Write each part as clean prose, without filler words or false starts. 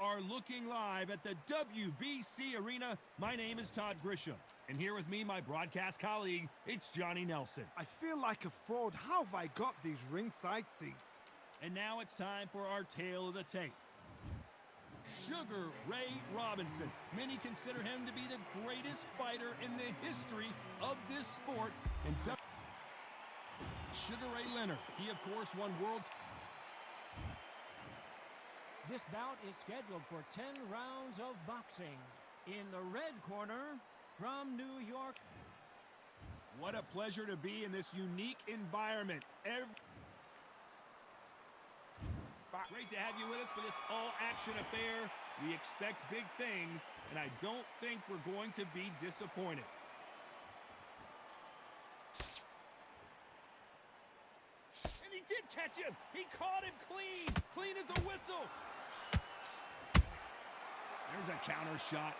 are looking live at the WBC Arena. My name is Todd Grisham, and here with me, my broadcast colleague, it's Johnny Nelson. I feel like a fraud. How have I got these ringside seats? And now it's time for our tale of the tape. Sugar Ray Robinson. Many consider him to be the greatest fighter in the history of this sport. And Sugar Ray Leonard. He, of course, won world. This bout is scheduled for 10 rounds of boxing. In the red corner, from New York. What a pleasure to be in this unique environment. Great to have you with us for this all-action affair. We expect big things, and I don't think we're going to be disappointed. And he did catch him. He caught him clean. Clean as a whistle. There's a counter shot.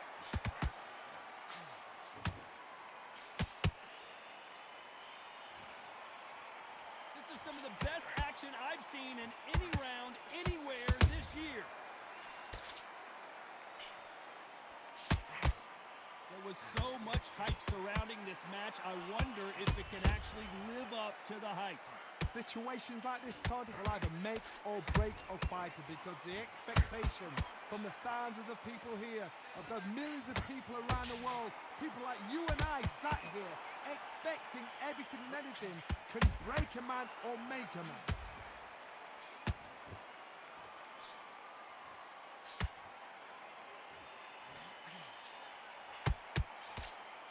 This is some of the best action I've seen in any round, anywhere this year. There was so much hype surrounding this match, I wonder if it can actually live up to the hype. Situations like this, Todd, will either make or break a fighter, because the expectation from the thousands of the people here, of the millions of people around the world, people like you and I sat here expecting everything and anything, can break a man or make a man.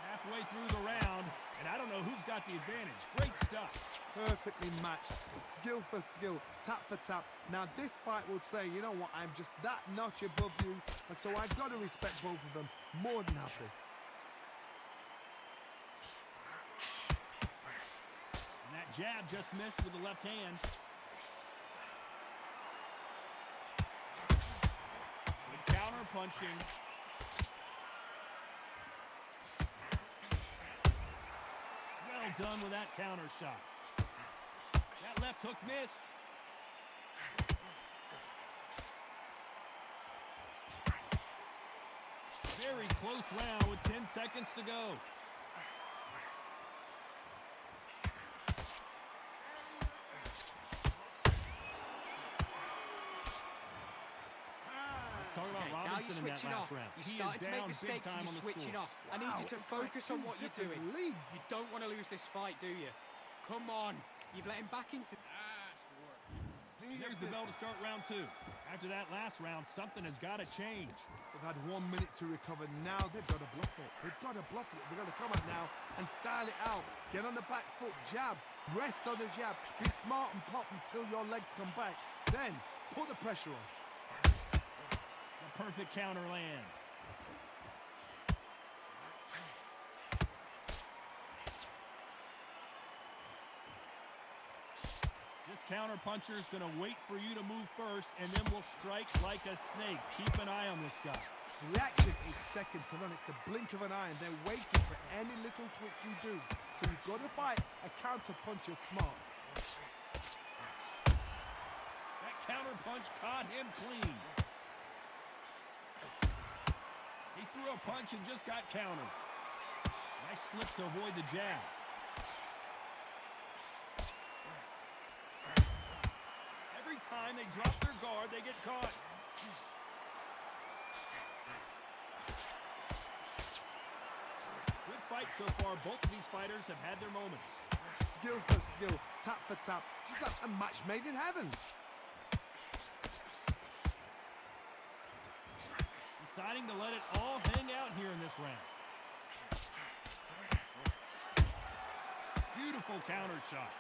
Halfway through the round, and I don't know who's got the advantage. Great stuff. Perfectly matched, skill for skill, tap for tap. Now this fight will say, you know what, I'm just that notch above you, and so I've got to respect both of them. More than happy. And that jab just missed with the left hand. Good counter punching. Well done with that counter shot. That left hook missed. Very close round with 10 seconds to go. Let's talk about Robinson now you're switching in that off. last round. You're He starting is to make down mistakes big time and on you're the switching score. off. I need you to It's focus like on what you're doing. leagues. You don't want to lose this fight, do you? Come on. You've let him back into... There's the bell to start round two. After that last round, something has got to change. They've had 1 minute to recover. Now they've got to bluff it. They've got to bluff it. They've got to come out now and style it out. Get on the back foot, jab, rest on the jab. Be smart and pop until your legs come back. Then put the pressure on. The perfect counter lands. This counter puncher is going to wait for you to move first, and then will strike like a snake. Keep an eye on this guy. Reaction is second to none. It's the blink of an eye, and they're waiting for any little twitch you do. So you've got to fight a counter puncher smart. That counter punch caught him clean. He threw a punch and just got countered. Nice slip to avoid the jab. Every time they drop their guard, they get caught. Good fight so far. Both of these fighters have had their moments. Skill for skill, tap for tap. Just like a match made in heaven. Deciding to let it all hang out here in this round. Beautiful counter shot.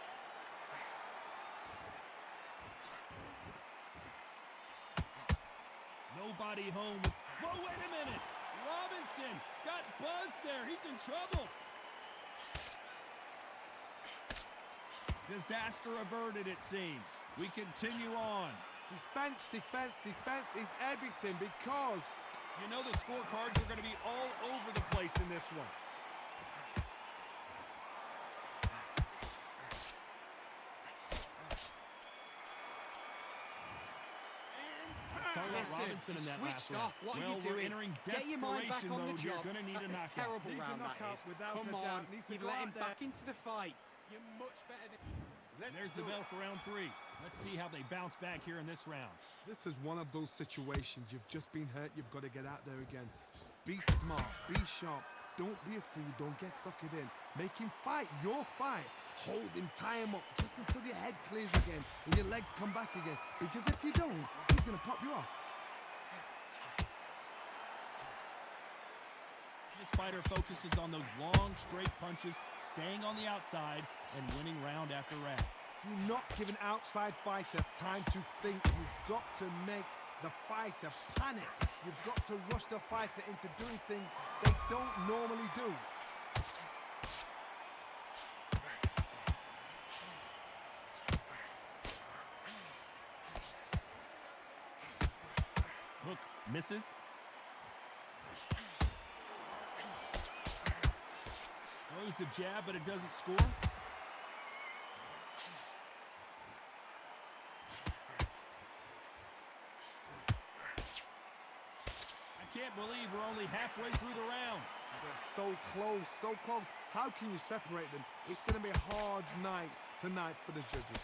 Nobody home. Whoa, wait a minute. Robinson got buzzed there. He's in trouble. Disaster averted, it seems. We continue on. Defense, defense, defense is everything, because You know the scorecards are going to be all over the place in this one. Listen, Robinson in you that last switched round. off. What are Well, you doing? we're entering Get your mind back desperation on the mode here. job. Gonna need That's a a knockout. terrible Needs a round, that knockout is. without Come a doubt. on, Needs to you've go let out him there. back into the fight. You're much better than... There's the bell for round 3. Let's see how they bounce back here in this round. This is one of those situations. You've just been hurt. You've got to get out there again. Be smart. Be sharp. Don't be a fool. Don't get suckered in. Make him fight your fight. Hold him. Tie him up just until your head clears again and your legs come back again. Because if you don't, he's going to pop you off. This fighter focuses on those long, straight punches, staying on the outside, and winning round after round. Do not give an outside fighter time to think. You've got to make the fighter panic. You've got to rush the fighter into doing things they don't normally do. Hook misses. Throws the jab, but it doesn't score. I can't believe we're only halfway through the round. They're so close, so close. How can you separate them? It's going to be a hard night tonight for the judges.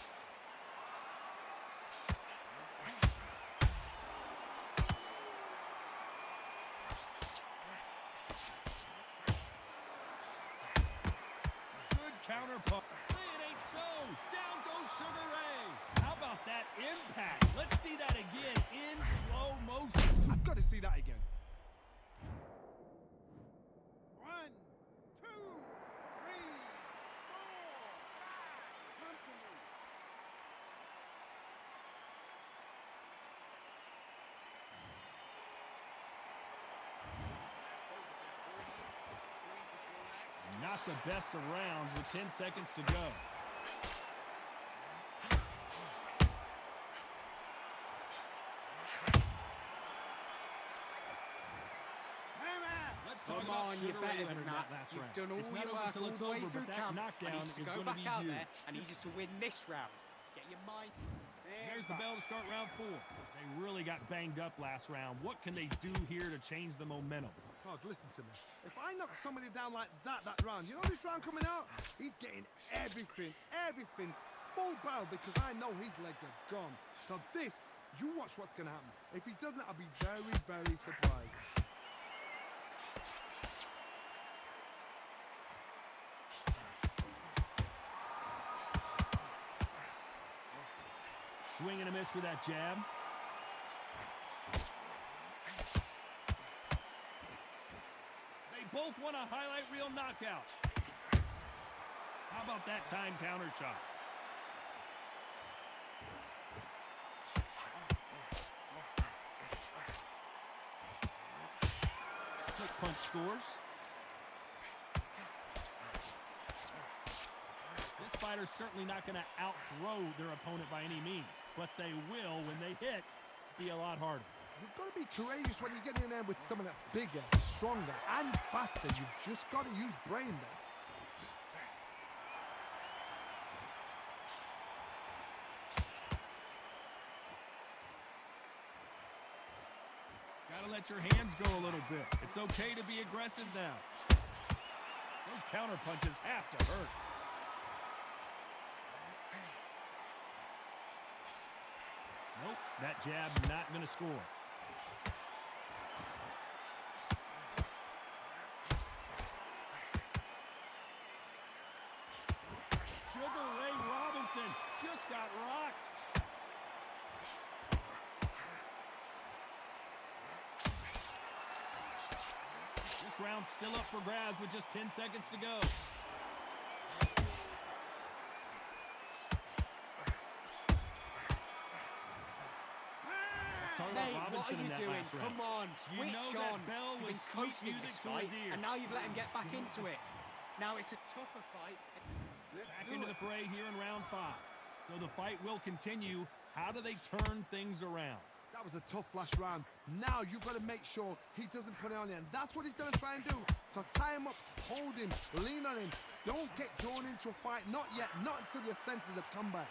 Good counter punch. Say it ain't so. Down goes Sugar Ray. How about that impact? Let's see that again in slow motion. I've got to see that again. 1, 2, 3, 4, 5. Come to me. Not the best of rounds with 10 seconds to go. Let's talk Come about on, Sugar you're Ray better who than entered that. last You've round. done all It's not your over work till all it's the way over, through but that camp. I knockdown need is you to go going to back be out huge. there. I need you to win this round. Get your mind... There's the bell to start round 4. They really got banged up last round. What can they do here to change the momentum? Todd, listen to me. If I knock somebody down like that round, you know this round coming out? He's getting everything, full barrel because I know his legs are gone. So this, you watch what's going to happen. If he doesn't, I'll be very, very surprised. Swing and a miss with that jab. They both want a highlight reel knockout. How about that time counter shot? Quick punch scores. This fighter's certainly not going to outthrow their opponent by any means, but they will, when they hit, be a lot harder. You've got to be courageous when you get in there with someone that's bigger, stronger, and faster. You've just got to use brain there. Gotta let your hands go a little bit. It's okay to be aggressive now. Those counter punches have to hurt. Nope, that jab not gonna score. Sugar Ray Robinson just got rocked. This round's still up for grabs with just 10 seconds to go. Let's talk about Mate, what Robinson are you in that doing? last round. Come on, You switch know that on. bell You've was been sweet coasting music this to his fight, ears. and now you've let him get back into it. Now it's a tougher fight. Back into the fray here in round 5. So the fight will continue. How do they turn things around? That was a tough last round. Now you've got to make sure he doesn't put it on you, and that's what he's going to try and do. So tie him up, hold him, lean on him. Don't get drawn into a fight. Not yet. Not until your senses have come back.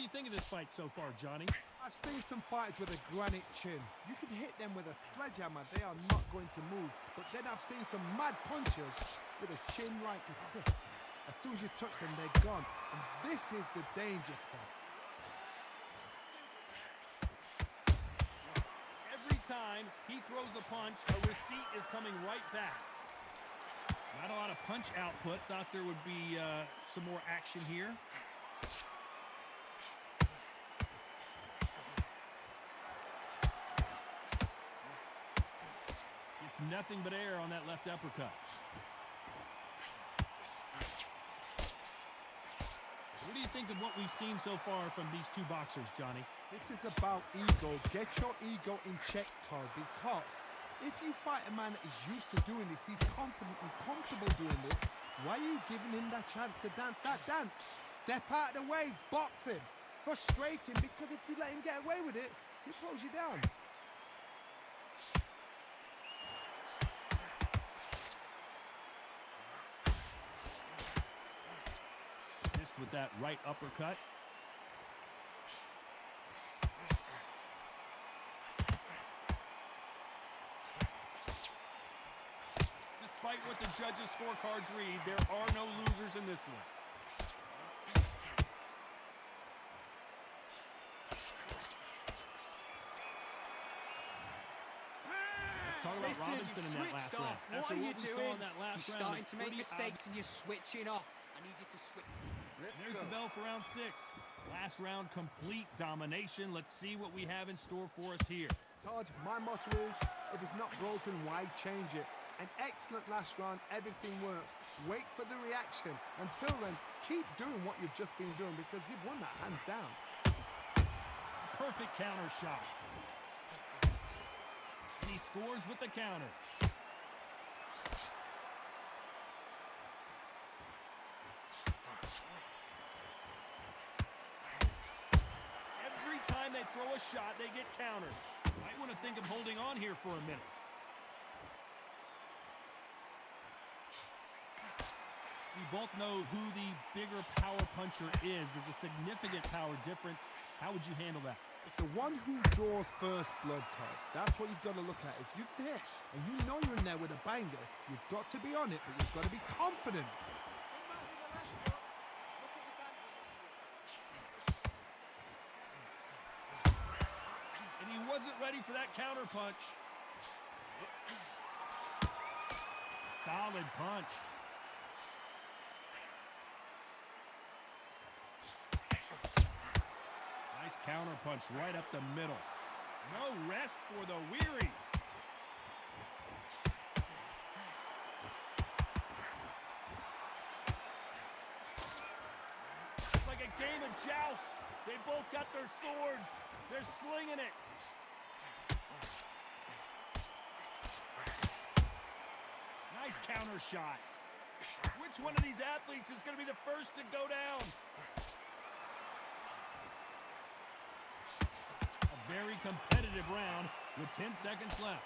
do you think of this fight so far, Johnny? I've seen some fighters with a granite chin. You can hit them with a sledgehammer, they are not going to move. But then I've seen some mad punchers with a chin like a crisp. As soon as you touch them, they're gone. And this is the danger spot. Every time he throws a punch, a receipt is coming right back. Not a lot of punch output. Thought there would be some more action here. It's nothing but air on that left uppercut. What do you think of what we've seen so far from these two boxers, Johnny? This is about ego. Get your ego in check, Todd, because if you fight a man that is used to doing this, he's confident and comfortable doing this, why are you giving him that chance to dance that dance? Step out of the way, box him. Frustrate him, because if you let him get away with it, he'll close you down. Missed with that right uppercut. Despite what the judges' scorecards read, there are no losers in this one. Let's talk about Listen, Robinson in you've that last switched round. off. What After are you we saw doing? in that last You're round, starting it's to make pretty mistakes and you're switching off. I need you to switch. There's the bell for round 6. Last round, complete domination. Let's see what we have in store for us here. Todd, my motto is, if it's not broken, why change it? An excellent last round, everything works. Wait for the reaction. Until then, keep doing what you've just been doing because you've won that hands down. Perfect counter shot. And he scores with the counter. Every time they throw a shot, they get countered. Might want to think of holding on here for a minute. We both know who the bigger power puncher is. There's a significant power difference. How would you handle that? It's the one who draws first blood, Todd. That's what you've got to look at. If you're there and you know you're in there with a banger, you've got to be on it, but you've got to be confident. And he wasn't ready for that counter punch. Solid punch. Nice counter punch right up the middle. No rest for the weary. It's like a game of joust. They both got their swords. They're slinging it. Nice counter shot. Which one of these athletes is going to be the first to go down? A very competitive round with 10 seconds left.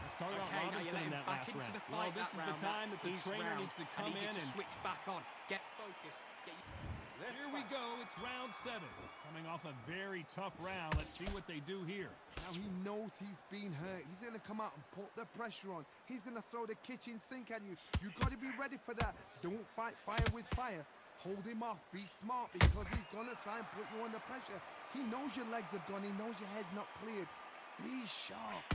Let's talk about Okay, now you Robinson let in him that back last into round. the Well, fight this that is round. the time that That's the his trainer round. needs to I come need you in to and switch back on. Get focused. Get here we go. It's round 7. Coming off a very tough round. Let's see what they do here. Now he knows he's been hurt. He's going to come out and put the pressure on. He's going to throw the kitchen sink at you. You've got to be ready for that. Don't fight fire with fire. Hold him off. Be smart because he's going to try and put you under pressure. He knows your legs have gone. He knows your head's not cleared. Be sharp.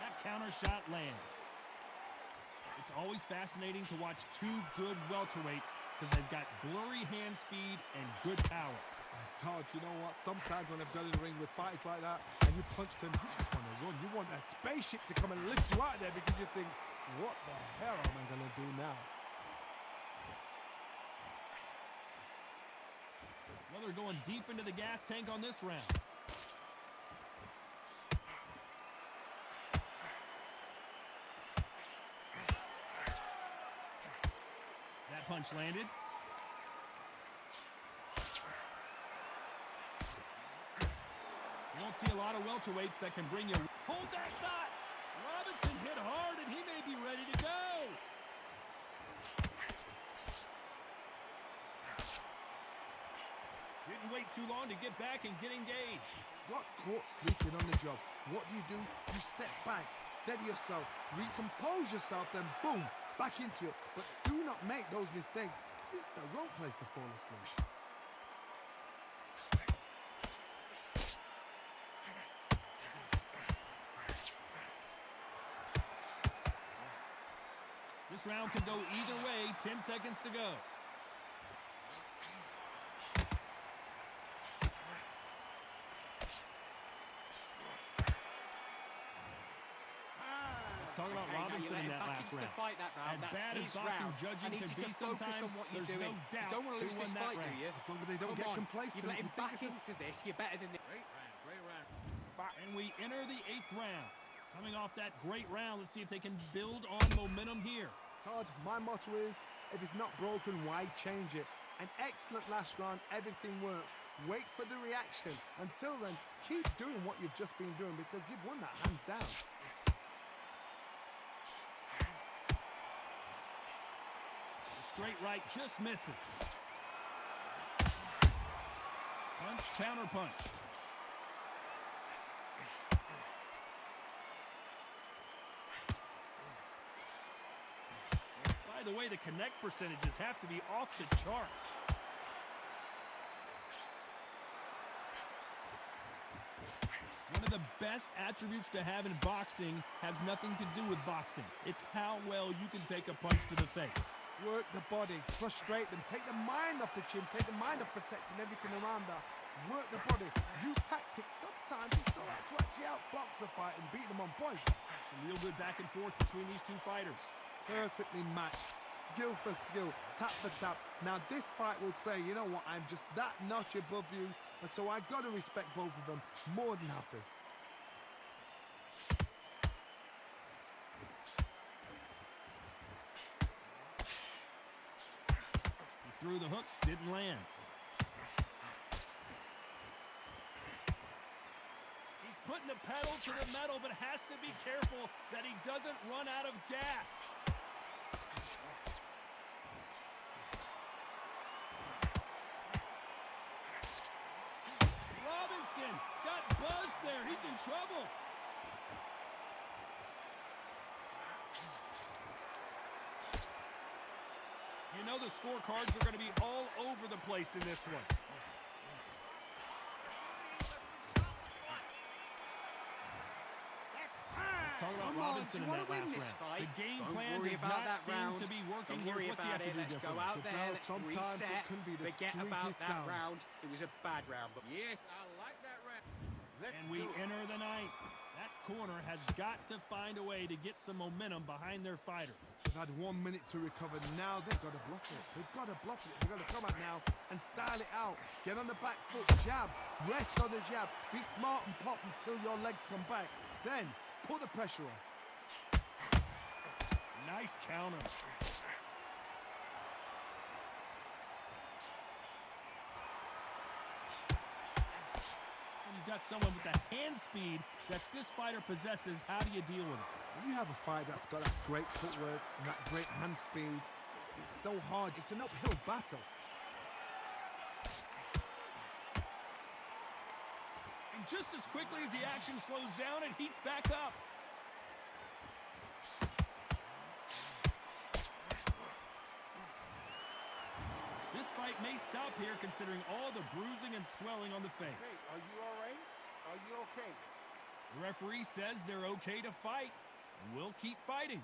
That counter shot lands. It's always fascinating to watch two good welterweights because they've got blurry hand speed and good power. Todd, you know what? Sometimes when I've done in the ring with fighters like that and you punch them, you just want to run. You want that spaceship to come and lift you out of there because you think, what the hell am I going to do now? Well, they're going deep into the gas tank on this round. That punch landed. don't see a lot of welterweights that can bring you. Hold that thought. Robinson hit hard, and he may be ready to go. Didn't wait too long to get back and get engaged. Got caught sleeping on the job. What do? You step back, steady yourself, recompose yourself, then boom, back into it. But do not make those mistakes. This is the wrong place to fall asleep. This round can go either way. 10 seconds to go. Talking about Robinson in that last round. As bad as boxing judging can be sometimes, there's no doubt you don't want to lose this fight, do you? As long as they don't get complacent. You've let him back into this. You're better than this. Great round. And we enter the 8th round. Coming off that great round, let's see if they can build on momentum here. Todd, my motto is, if it's not broken, why change it? An excellent last round, everything works. Wait for the reaction. Until then, keep doing what you've just been doing because you've won that hands down. Straight right just misses. Punch, counter punch. By the way, the connect percentages have to be off the charts. One of the best attributes to have in boxing has nothing to do with boxing. It's how well you can take a punch to the face. Work the body, frustrate them, take the mind off the chin, take the mind off protecting everything around that. Work the body, use tactics. Sometimes it's all right to actually outbox a fight and beat them on points. Some real good back and forth between these two fighters. Perfectly matched, skill for skill, tap for tap. Now this fight will say, you know what, I'm just that notch above you, and so I got to respect both of them. More than happy. Through the hook, didn't land. He's putting the pedal to the metal, but has to be careful that he doesn't run out of gas. Robinson got buzzed there. He's in trouble. You know the scorecards are going to be all over the place in this one. Let's talk about Robinson in that last round. The game plan does not seem to be working here. What's he have to do Let's go differently? out there, let's Sometimes reset, it can be the forget about sweetest that sound. round. It was a bad round, but Yes, I like that round. And we enter the 9th. That corner has got to find a way to get some momentum behind their fighter. They've had 1 minute to recover. Now they've got to bluff it. They've got to bluff it. They've got to come out now and style it out. Get on the back foot, jab, rest on the jab. Be smart and pop until your legs come back. Then put the pressure on. Nice counter. You've got someone with the hand speed that this fighter possesses. How do you deal with it? When you have a fight that's got that great footwork and that great hand speed, it's so hard. It's an uphill battle. And just as quickly as the action slows down, it heats back up. This fight may stop here considering all the bruising and swelling on the face. Hey, are you all right? Are you okay? The referee says they're okay to fight, and we'll keep fighting.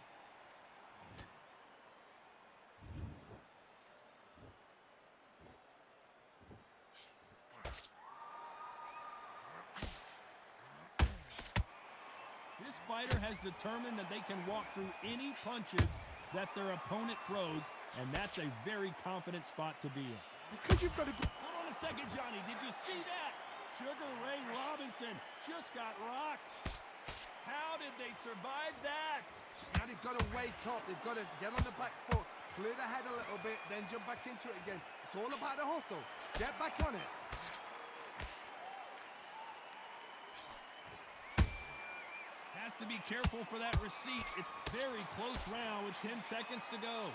This fighter has determined that they can walk through any punches that their opponent throws, and that's a very confident spot to be in. Because you've got to go. Hold on a second, Johnny. Did you see that? Sugar Ray Robinson just got rocked. How did they survive that? Now they've got to wake up. They've got to get on the back foot, clear the head a little bit, then jump back into it again. It's all about the hustle. Get back on it. Has to be careful for that receipt. It's very close round with 10 seconds to go.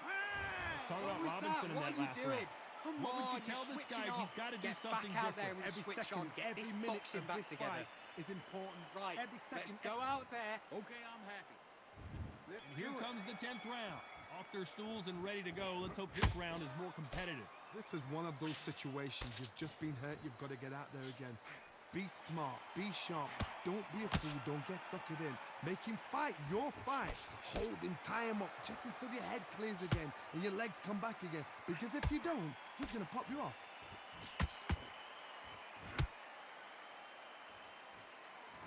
Let's talk about Robinson in What that are you last doing? round. Come What would on, you tell you're this guy switching if he's off. got to do Get something back out there different? and Every switch second, on. Get every this minute boxing of back this together. fight is important. Right, Every let's second. go out there. Okay, I'm happy. Let's And here do it. comes the 10th round. Off their stools and ready to go. Let's hope this round is more competitive. This is one of those situations. You've just been hurt. You've got to get out there again. Be smart. Be sharp. Don't be a fool. Don't get suckered in. Make him fight your fight. Hold him. Tie him up just until your head clears again and your legs come back again. Because if you don't, he's going to pop you off.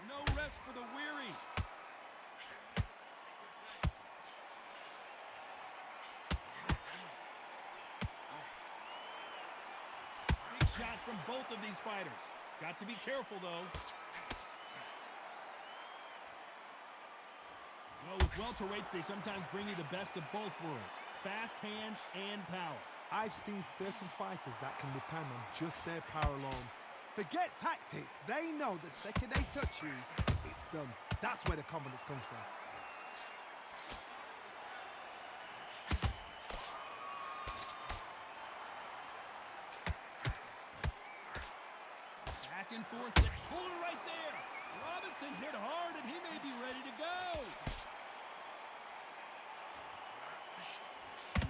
No rest for the weary. Big shots from both of these fighters. Got to be careful, though. Well, with welterweights, they sometimes bring you the best of both worlds. Fast hands and power. I've seen certain fighters that can depend on just their power alone. Forget tactics. They know the second they touch you, it's done. That's where the confidence comes from. Back and forth. Pull it right there. Robinson hit hard, and he may be ready to go.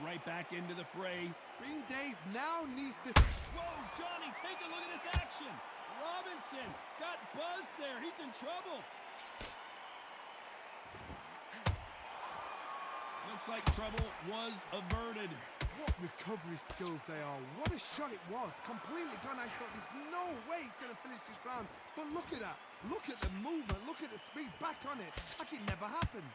Right back into the fray. Green Days now needs to... Whoa, Johnny, take a look at this action. Robinson got buzzed there. He's in trouble. Looks like trouble was averted. What recovery skills they are. What a shot it was. Completely gone. I thought there's no way he's going to finish this round. But look at that. Look at the movement. Look at the speed. Back on it. Like it never happened.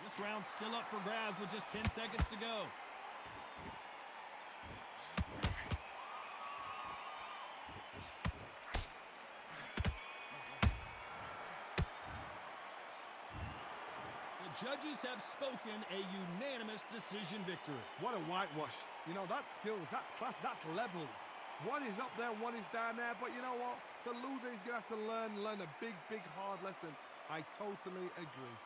This round's still up for grabs with just 10 seconds to go. The judges have spoken a unanimous decision victory. What a whitewash. You know, that's skills. That's class. That's levels. One is up there, one is down there. But you know what? The loser is going to have to learn a big, hard lesson. I totally agree.